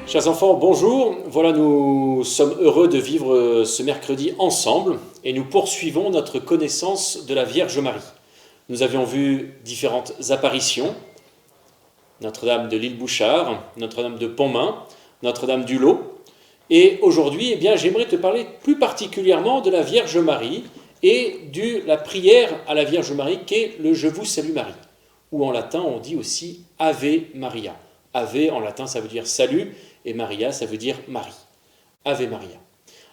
Chers enfants, bonjour. Voilà, nous sommes heureux de vivre ce mercredi ensemble et nous poursuivons notre connaissance de la Vierge Marie. Nous avions vu différentes apparitions, Notre-Dame de l'Île Bouchard, Notre-Dame de Pontmain, Notre-Dame du Lot. Et aujourd'hui, j'aimerais te parler plus particulièrement de la Vierge Marie et de la prière à la Vierge Marie qu'est le Je vous salue Marie, ou en latin on dit aussi Ave Maria. Ave en latin ça veut dire salut et Maria ça veut dire Marie. Ave Maria.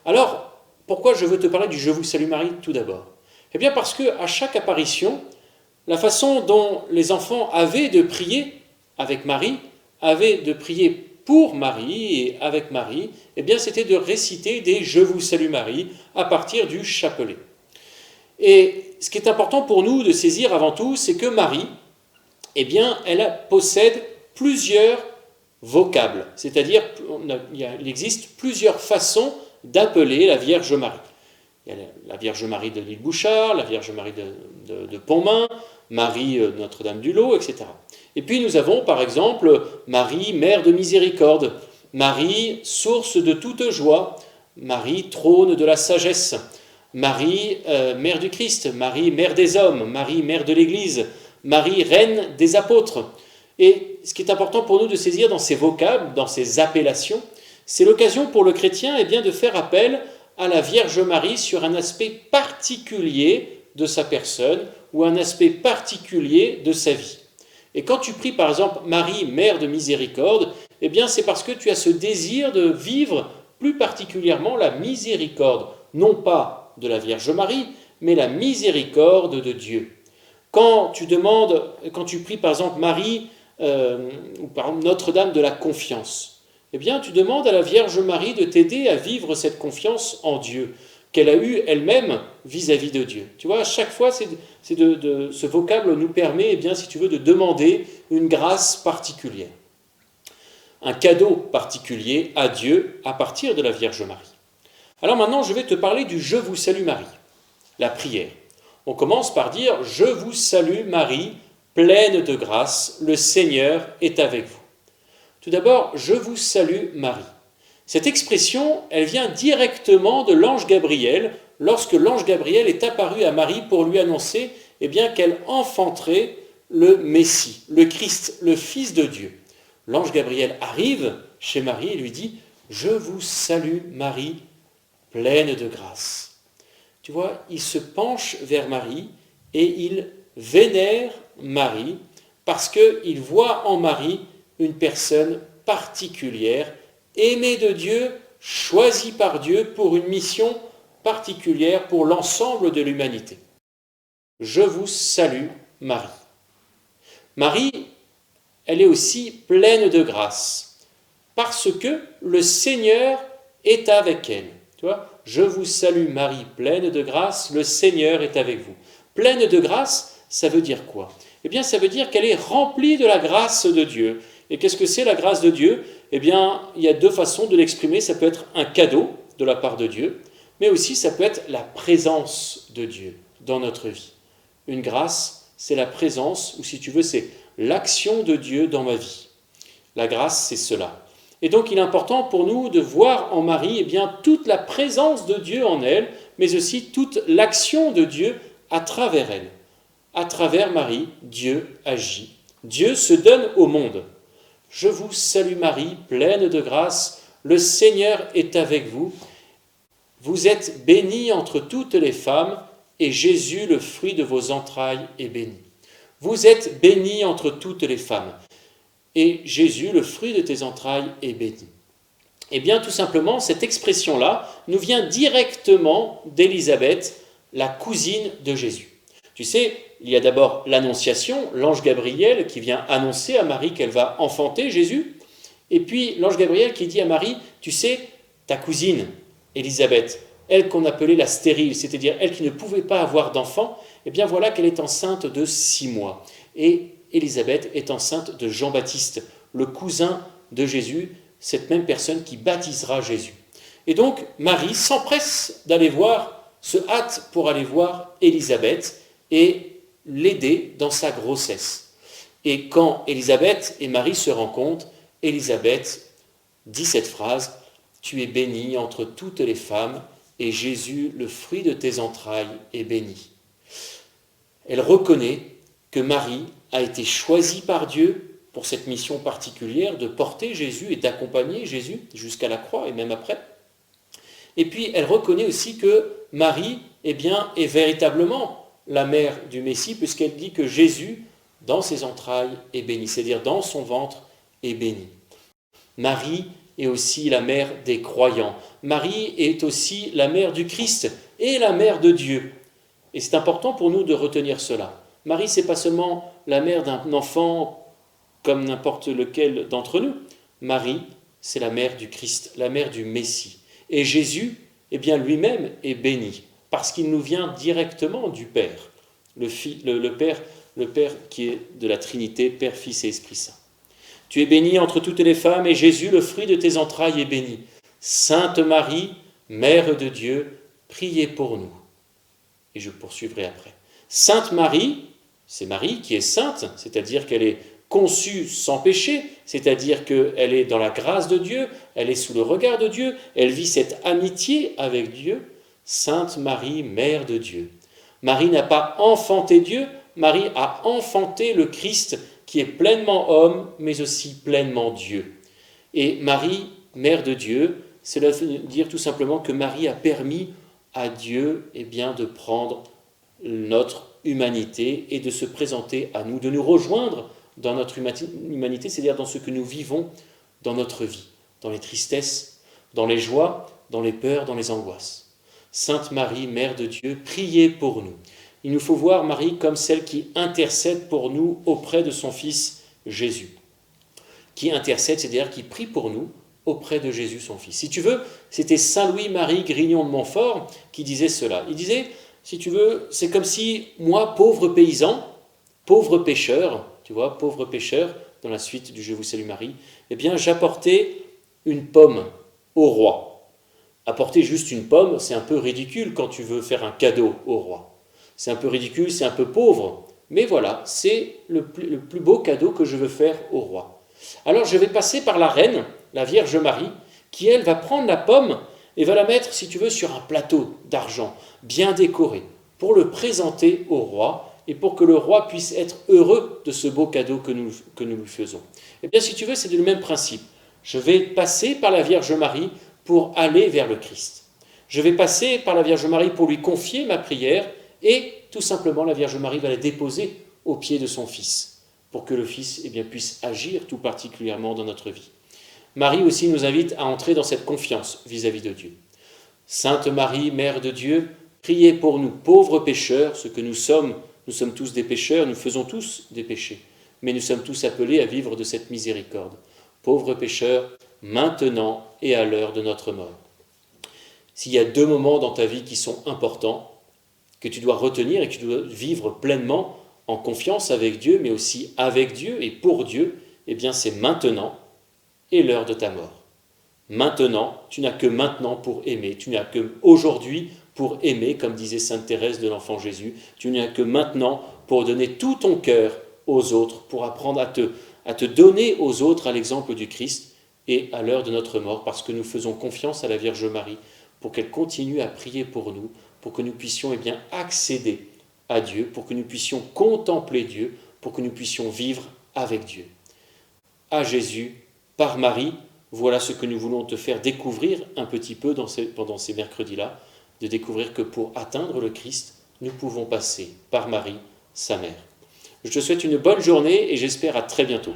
Alors, pourquoi je veux te parler du Je vous salue Marie tout d'abord ? Eh bien parce qu'à chaque apparition, la façon dont les enfants avaient de prier avec Marie, avaient de prier pour Marie et avec Marie, eh bien c'était de réciter des Je vous salue Marie à partir du chapelet. Et ce qui est important pour nous de saisir avant tout, c'est que Marie, eh bien, elle possède plusieurs vocables, c'est-à-dire il existe plusieurs façons d'appeler la Vierge Marie. Il y a la Vierge Marie de l'Île Bouchard, la Vierge Marie de Pontmain, Marie Notre-Dame du Lot, etc. Et puis nous avons par exemple Marie, Mère de Miséricorde, Marie, source de toute joie, Marie, trône de la sagesse, Marie, Mère du Christ, Marie, Mère des hommes, Marie, Mère de l'Église, Marie, Reine des apôtres. Et ce qui est important pour nous de saisir dans ces vocables, dans ces appellations, c'est l'occasion pour le chrétien de faire appel à la Vierge Marie sur un aspect particulier de sa personne ou un aspect particulier de sa vie. Et quand tu pries par exemple Marie, Mère de Miséricorde, c'est parce que tu as ce désir de vivre plus particulièrement la miséricorde, non pas de la Vierge Marie, mais la miséricorde de Dieu. Quand tu pries par exemple Marie ou par exemple Notre-Dame de la Confiance, tu demandes à la Vierge Marie de t'aider à vivre cette confiance en Dieu qu'elle a eue elle-même vis-à-vis de Dieu. Tu vois, à chaque fois, ce vocable nous permet, si tu veux, de demander une grâce particulière, un cadeau particulier à Dieu à partir de la Vierge Marie. Alors maintenant, je vais te parler du Je vous salue Marie, la prière. On commence par dire « Je vous salue Marie, pleine de grâce, le Seigneur est avec vous ». Tout d'abord, « Je vous salue Marie ». Cette expression, elle vient directement de l'ange Gabriel, lorsque l'ange Gabriel est apparu à Marie pour lui annoncer qu'elle enfanterait le Messie, le Christ, le Fils de Dieu. L'ange Gabriel arrive chez Marie et lui dit « Je vous salue Marie, pleine de grâce ». Tu vois, il se penche vers Marie et il vénère Marie parce qu'il voit en Marie une personne particulière, aimée de Dieu, choisie par Dieu pour une mission particulière pour l'ensemble de l'humanité. Je vous salue Marie. Marie, elle est aussi pleine de grâce parce que le Seigneur est avec elle. Tu vois, je vous salue Marie, pleine de grâce, le Seigneur est avec vous. Pleine de grâce, ça veut dire quoi ? Ça veut dire qu'elle est remplie de la grâce de Dieu. Et qu'est-ce que c'est la grâce de Dieu ? Il y a deux façons de l'exprimer. Ça peut être un cadeau de la part de Dieu, mais aussi ça peut être la présence de Dieu dans notre vie. Une grâce, c'est la présence, ou si tu veux, c'est l'action de Dieu dans ma vie. La grâce, c'est cela. Et donc, il est important pour nous de voir en Marie toute la présence de Dieu en elle, mais aussi toute l'action de Dieu à travers elle. À travers Marie, Dieu agit. Dieu se donne au monde. Je vous salue Marie, pleine de grâce, le Seigneur est avec vous. Vous êtes bénie entre toutes les femmes, et Jésus, le fruit de vos entrailles, est béni. Vous êtes bénie entre toutes les femmes. Et Jésus, le fruit de tes entrailles, est béni. Tout simplement, cette expression-là nous vient directement d'Élisabeth, la cousine de Jésus. Tu sais, il y a d'abord l'annonciation, l'ange Gabriel qui vient annoncer à Marie qu'elle va enfanter Jésus, et puis l'ange Gabriel qui dit à Marie, tu sais, ta cousine, Élisabeth, elle qu'on appelait la stérile, c'est-à-dire elle qui ne pouvait pas avoir d'enfant, voilà qu'elle est enceinte de 6 mois. Et Élisabeth est enceinte de Jean-Baptiste, le cousin de Jésus, cette même personne qui baptisera Jésus. Et donc Marie s'empresse d'aller voir, se hâte pour aller voir Élisabeth et l'aider dans sa grossesse. Et quand Élisabeth et Marie se rencontrent, Élisabeth dit cette phrase, « Tu es bénie entre toutes les femmes, et Jésus, le fruit de tes entrailles, est béni. » Elle reconnaît que Marie a été choisie par Dieu pour cette mission particulière de porter Jésus et d'accompagner Jésus jusqu'à la croix et même après. Et puis elle reconnaît aussi que Marie est véritablement la mère du Messie, puisqu'elle dit que Jésus, dans ses entrailles, est béni, c'est-à-dire dans son ventre, est béni. Marie est aussi la mère des croyants. Marie est aussi la mère du Christ et la mère de Dieu. Et c'est important pour nous de retenir cela. Marie, ce n'est pas seulement la mère d'un enfant comme n'importe lequel d'entre nous. Marie, c'est la mère du Christ, la mère du Messie. Et Jésus, lui-même est béni, parce qu'il nous vient directement du Père, le Père qui est de la Trinité, Père, Fils et Esprit Saint. Tu es bénie entre toutes les femmes, et Jésus, le fruit de tes entrailles, est béni. Sainte Marie, Mère de Dieu, priez pour nous. Et je poursuivrai après. Sainte Marie, c'est Marie qui est sainte, c'est-à-dire qu'elle est conçue sans péché, c'est-à-dire qu'elle est dans la grâce de Dieu, elle est sous le regard de Dieu, elle vit cette amitié avec Dieu. Sainte Marie, Mère de Dieu. Marie n'a pas enfanté Dieu, Marie a enfanté le Christ qui est pleinement homme, mais aussi pleinement Dieu. Et Marie, Mère de Dieu, cela veut dire tout simplement que Marie a permis à Dieu de prendre notre humanité et de se présenter à nous, de nous rejoindre dans notre humanité, c'est-à-dire dans ce que nous vivons dans notre vie, dans les tristesses, dans les joies, dans les peurs, dans les angoisses. Sainte Marie, Mère de Dieu, priez pour nous. Il nous faut voir Marie comme celle qui intercède pour nous auprès de son Fils Jésus. Qui intercède, c'est-à-dire qui prie pour nous auprès de Jésus, son Fils. Si tu veux, c'était Saint Louis-Marie Grignon de Montfort qui disait cela. Il disait, si tu veux, c'est comme si moi, pauvre paysan, pauvre pêcheur, tu vois, pauvre pêcheur, dans la suite du Je vous salue Marie, j'apportais une pomme au roi. Apporter juste une pomme, c'est un peu ridicule quand tu veux faire un cadeau au roi. C'est un peu ridicule, c'est un peu pauvre, mais voilà, c'est le plus beau cadeau que je veux faire au roi. Alors je vais passer par la reine, la Vierge Marie, qui elle va prendre la pomme et va la mettre, si tu veux, sur un plateau d'argent, bien décoré, pour le présenter au roi et pour que le roi puisse être heureux de ce beau cadeau que nous lui faisons. Eh bien, si tu veux, c'est le même principe. Je vais passer par la Vierge Marie pour aller vers le Christ. Je vais passer par la Vierge Marie pour lui confier ma prière et tout simplement la Vierge Marie va la déposer aux pieds de son Fils pour que le Fils puisse agir tout particulièrement dans notre vie. Marie aussi nous invite à entrer dans cette confiance vis-à-vis de Dieu. Sainte Marie, Mère de Dieu, priez pour nous pauvres pécheurs, ce que nous sommes tous des pécheurs, nous faisons tous des péchés, mais nous sommes tous appelés à vivre de cette miséricorde. Pauvres pécheurs, maintenant et à l'heure de notre mort. S'il y a 2 moments dans ta vie qui sont importants, que tu dois retenir et que tu dois vivre pleinement en confiance avec Dieu, mais aussi avec Dieu et pour Dieu, c'est maintenant et l'heure de ta mort. Maintenant, tu n'as que maintenant pour aimer, tu n'as que aujourd'hui pour aimer, comme disait Sainte Thérèse de l'Enfant Jésus, tu n'as que maintenant pour donner tout ton cœur aux autres, pour apprendre à te donner aux autres à l'exemple du Christ et à l'heure de notre mort, parce que nous faisons confiance à la Vierge Marie pour qu'elle continue à prier pour nous, pour que nous puissions accéder à Dieu, pour que nous puissions contempler Dieu, pour que nous puissions vivre avec Dieu. À Jésus, par Marie, voilà ce que nous voulons te faire découvrir un petit peu pendant ces mercredis-là, de découvrir que pour atteindre le Christ, nous pouvons passer par Marie, sa mère. Je te souhaite une bonne journée et j'espère à très bientôt.